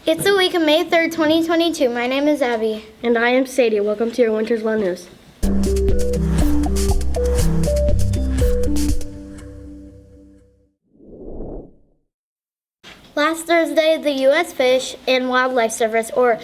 It's the week of May 3rd, 2022. My name is Abby. And I am Sadie. Welcome to your Wintersville News. Last Thursday, the U.S. Fish and Wildlife Service, or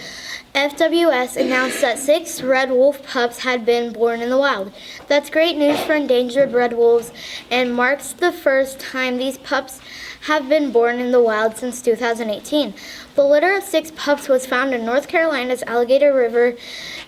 FWS, announced that 6 red wolf pups had been born in the wild. That's great news for endangered red wolves and marks the first time these pups have been born in the wild since 2018. The litter of 6 pups was found in North Carolina's Alligator River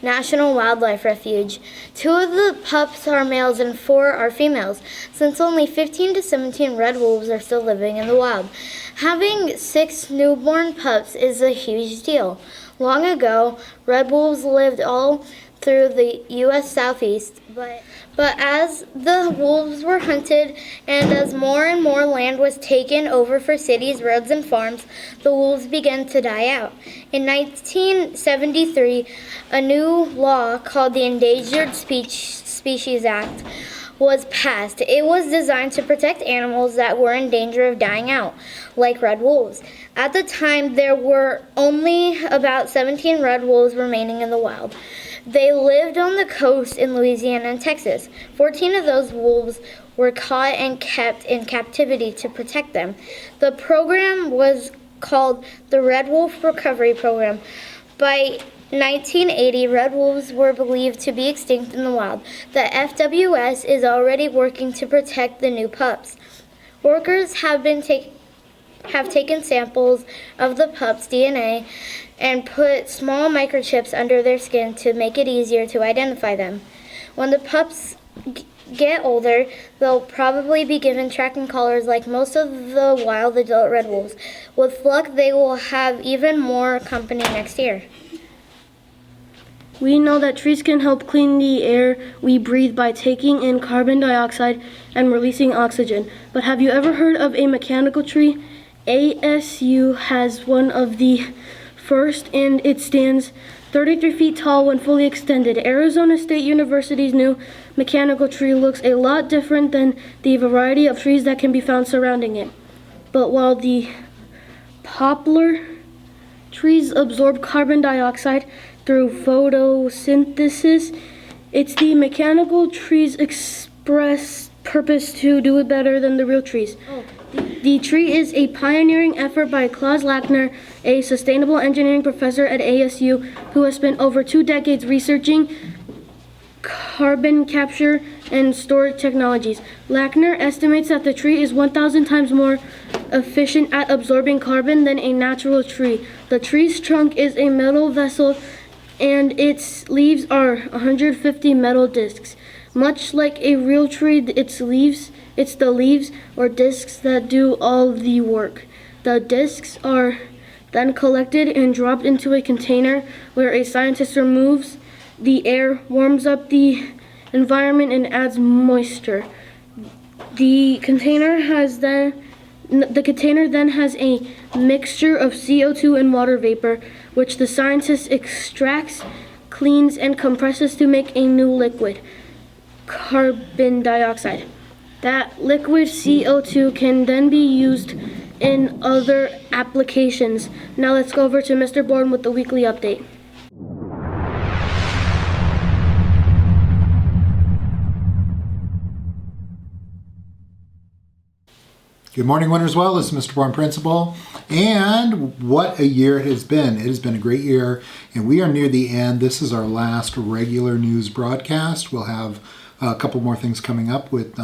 National Wildlife Refuge. 2 of the pups are males and 4 are females, since only 15 to 17 red wolves are still living in the wild. Having 6 newborn pups is a huge deal. Long ago, red wolves lived all through the U.S. Southeast, but as the wolves were hunted and as more and more land was taken over for cities, roads, and farms, the wolves began to die out. In 1973, a new law called the Endangered Species Act was passed. It was designed to protect animals that were in danger of dying out, like red wolves. At the time, there were only about 17 red wolves remaining in the wild. They lived on the coast in Louisiana and Texas. 14 of those wolves were caught and kept in captivity to protect them. The program was called the Red Wolf Recovery Program. By 1980, red wolves were believed to be extinct in the wild. The FWS is already working to protect the new pups. Workers have taken samples of the pups' DNA and put small microchips under their skin to make it easier to identify them. When the pups get older, they'll probably be given tracking collars like most of the wild adult red wolves. With luck, they will have even more company next year. We know that trees can help clean the air we breathe by taking in carbon dioxide and releasing oxygen. But have you ever heard of a mechanical tree? ASU has one of the first, and it stands 33 feet tall when fully extended. Arizona State University's new mechanical tree looks a lot different than the variety of trees that can be found surrounding it. But while the poplar trees absorb carbon dioxide through photosynthesis, it's the mechanical tree's express purpose to do it better than the real trees. The tree is a pioneering effort by Klaus Lackner, a sustainable engineering professor at ASU who has spent over 2 decades researching carbon capture and storage technologies. Lackner estimates that the tree is 1,000 times more efficient at absorbing carbon than a natural tree. The tree's trunk is a metal vessel and its leaves are 150 metal discs. Much like a real tree, it's the leaves or discs that do all the work. The discs are then collected and dropped into a container where a scientist removes the air, warms up the environment, and adds moisture. The container then has a mixture of CO2 and water vapor, which the scientist extracts, cleans, and compresses to make a new liquid, carbon dioxide. That liquid CO2 can then be used in other applications. Now let's go over to Mr. Bourne with the weekly update. Good morning, Wintersville. This is Mr. Bourne, Principal. And what a year it has been. It has been a great year, and we are near the end. This is our last regular news broadcast. We'll have a couple more things coming up with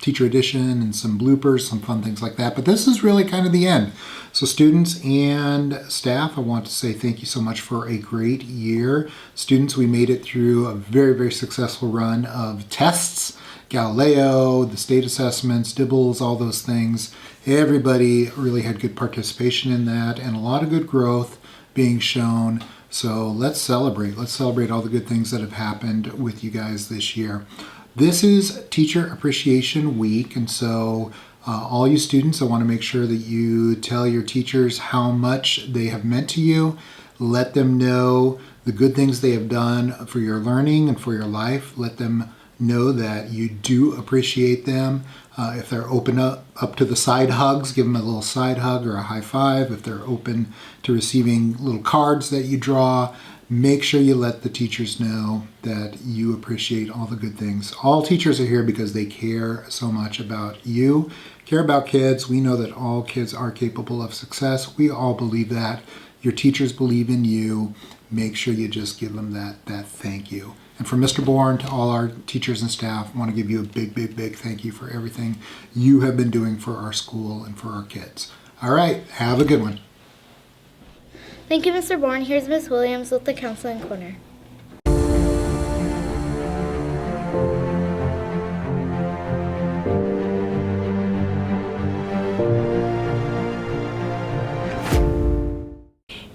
Teacher Edition and some bloopers, some fun things like that. But this is really kind of the end. So students and staff, I want to say thank you so much for a great year. Students, we made it through a very, very successful run of tests. Galileo, the state assessments, DIBELS, all those things. Everybody really had good participation in that and a lot of good growth being shown. So let's celebrate. Let's celebrate all the good things that have happened with you guys this year. This is Teacher Appreciation Week, and so all you students, I want to make sure that you tell your teachers how much they have meant to you. Let them know the good things they have done for your learning and for your life. Let them know that you do appreciate them. If they're open up to the side hugs, give them a little side hug or a high five. If they're open to receiving little cards that you draw, make sure you let the teachers know that you appreciate all the good things. All teachers are here because they care so much about you, care about kids. We know that all kids are capable of success. We all believe that. Your teachers believe in you. Make sure you just give them that thank you. And from Mr. Bourne to all our teachers and staff, I want to give you a big, big, big thank you for everything you have been doing for our school and for our kids. All right, have a good one. Thank you, Mr. Bourne. Here's Miss Williams with the Counseling Corner.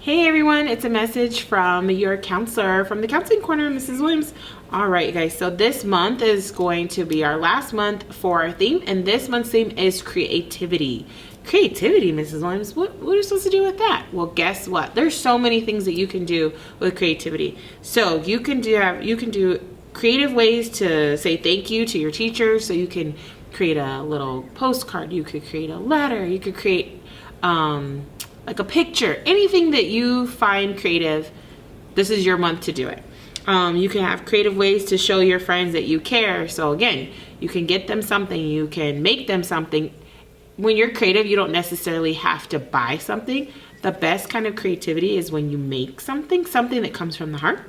Hey everyone, it's a message from your counselor from the Counseling Corner, Mrs. Williams. All right, guys, so this month is going to be our last month for our theme, and this month's theme is creativity. Creativity, Mrs. Williams, what are you supposed to do with that? Well, guess what? There's so many things that you can do with creativity. So you can do creative ways to say thank you to your teacher. So you can create a little postcard, you could create a letter, you could create like a picture, anything that you find creative. This is your month to do it. You can have creative ways to show your friends that you care. So again, you can get them something, you can make them something. When you're creative, you don't necessarily have to buy something. The best kind of creativity is when you make something that comes from the heart.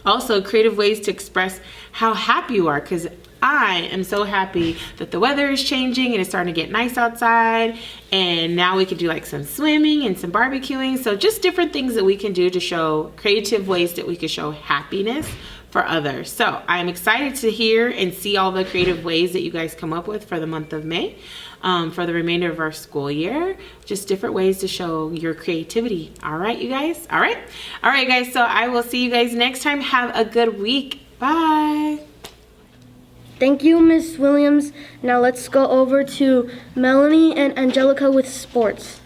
Also, creative ways to express how happy you are, because I am so happy that the weather is changing and it's starting to get nice outside, and now we can do like some swimming and some barbecuing. So just different things that we can do to show creative ways that we can show happiness for others. So I'm excited to hear and see all the creative ways that you guys come up with for the month of May, for the remainder of our school year. Just different ways to show your creativity. All right, you guys? All right, guys. So I will see you guys next time. Have a good week. Bye. Thank you, Miss Williams. Now let's go over to Melanie and Angelica with sports.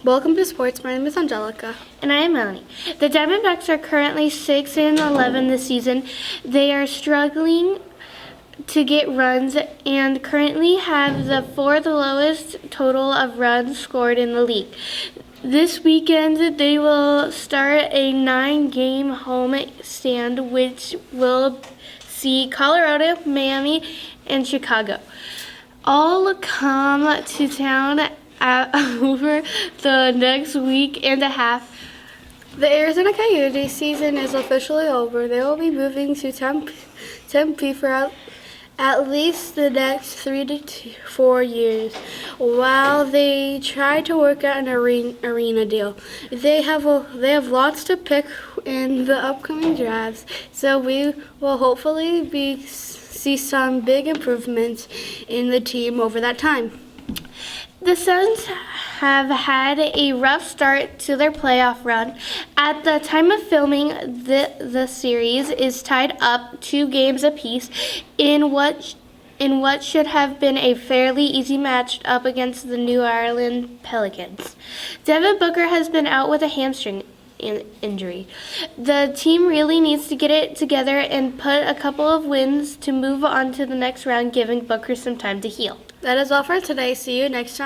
Welcome to sports. My name is Angelica. And I am Melanie. The Diamondbacks are currently 6-11 this season. They are struggling to get runs and currently have the fourth lowest total of runs scored in the league. This weekend, they will start a 9-game home stand, which will see Colorado, Miami, and Chicago all come to town over the next week and a half. The Arizona Coyotes season is officially over. They will be moving to Tempe for at least the next 3 to 4 years while they try to work out an arena deal. They have lots to pick in the upcoming drafts, so we will hopefully see some big improvements in the team over that time. The Suns have had a rough start to their playoff run. At the time of filming, the series is tied up 2 games apiece in what should have been a fairly easy match up against the New Orleans Pelicans. Devin Booker has been out with a hamstring injury. The team really needs to get it together and put a couple of wins to move on to the next round, giving Booker some time to heal. That is all for today. See you next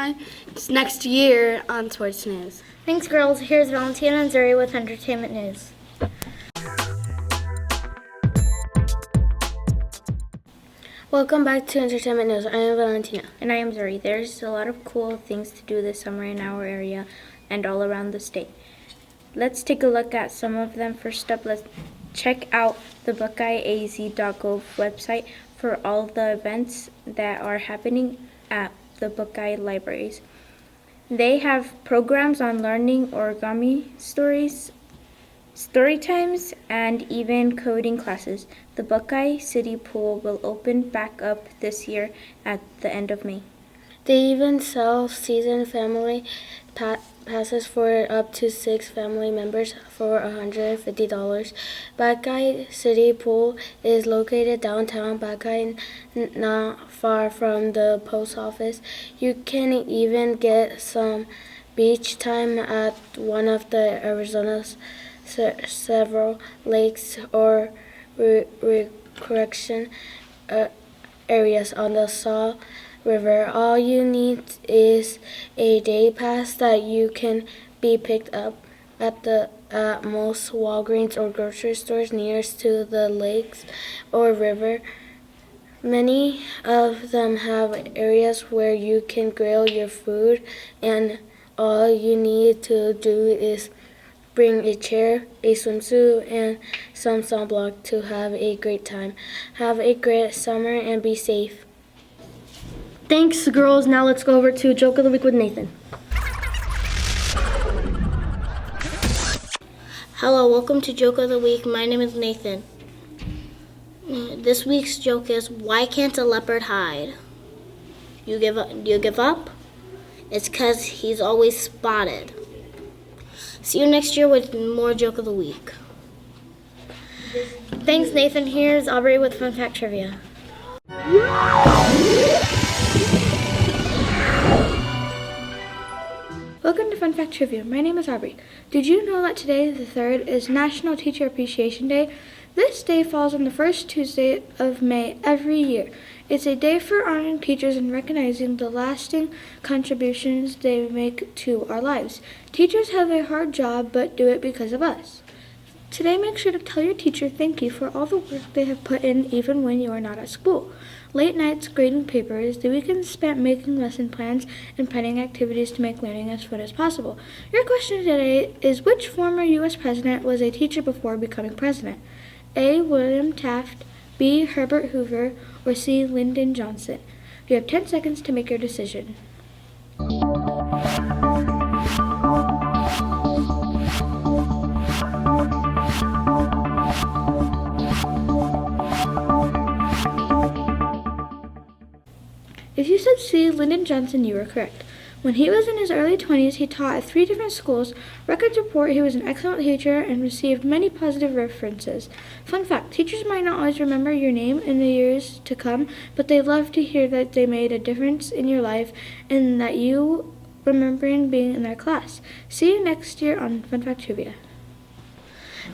year on Sports News. Thanks, girls. Here's Valentina and Zuri with Entertainment News. Welcome back to Entertainment News. I am Valentina. And I am Zuri. There's a lot of cool things to do this summer in our area and all around the state. Let's take a look at some of them. First up, let's check out the BuckeyeAZ.gov website for all the events that are happening at the Buckeye libraries. They have programs on learning origami stories, story times, and even coding classes. The Buckeye City Pool will open back up this year at the end of May. They even sell season family passes for up to 6 family members for $150. Buckeye City Pool is located downtown Buckeye, not far from the post office. You can even get some beach time at one of the Arizona's several lakes or recreation areas on the Saw River. All you need is a day pass that you can be picked up at most Walgreens or grocery stores nearest to the lakes or river. Many of them have areas where you can grill your food, and all you need to do is bring a chair, a swimsuit, and some sunblock to have a great time. Have a great summer and be safe. Thanks, girls. Now let's go over to Joke of the Week with Nathan. Hello, welcome to Joke of the Week. My name is Nathan. This week's joke is, why can't a leopard hide? You give up? It's 'cause he's always spotted. See you next year with more Joke of the Week. Thanks, Nathan. Here's Aubrey with Fun Fact Trivia. Welcome to Fun Fact Trivia. My name is Aubrey. Did you know that today, the 3rd, is National Teacher Appreciation Day? This day falls on the first Tuesday of May every year. It's a day for honoring teachers and recognizing the lasting contributions they make to our lives. Teachers have a hard job, but do it because of us. Today, make sure to tell your teacher thank you for all the work they have put in even when you are not at school. Late nights grading papers, the weekends spent making lesson plans, and planning activities to make learning as fun as possible. Your question today is, which former U.S. president was a teacher before becoming president? A. William Taft, B. Herbert Hoover, or C. Lyndon Johnson. You have 10 seconds to make your decision. If you said C, Lyndon Johnson, you were correct. When he was in his early 20s, he taught at 3 different schools. Records report he was an excellent teacher and received many positive references. Fun fact, teachers might not always remember your name in the years to come, but they love to hear that they made a difference in your life and that you remembering being in their class. See you next year on Fun Fact Trivia.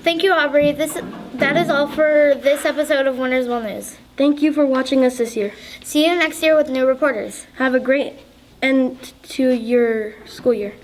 Thank you, Aubrey. That is all for this episode of Winners Will News. Thank you for watching us this year. See you next year with new reporters. Have a great end to your school year.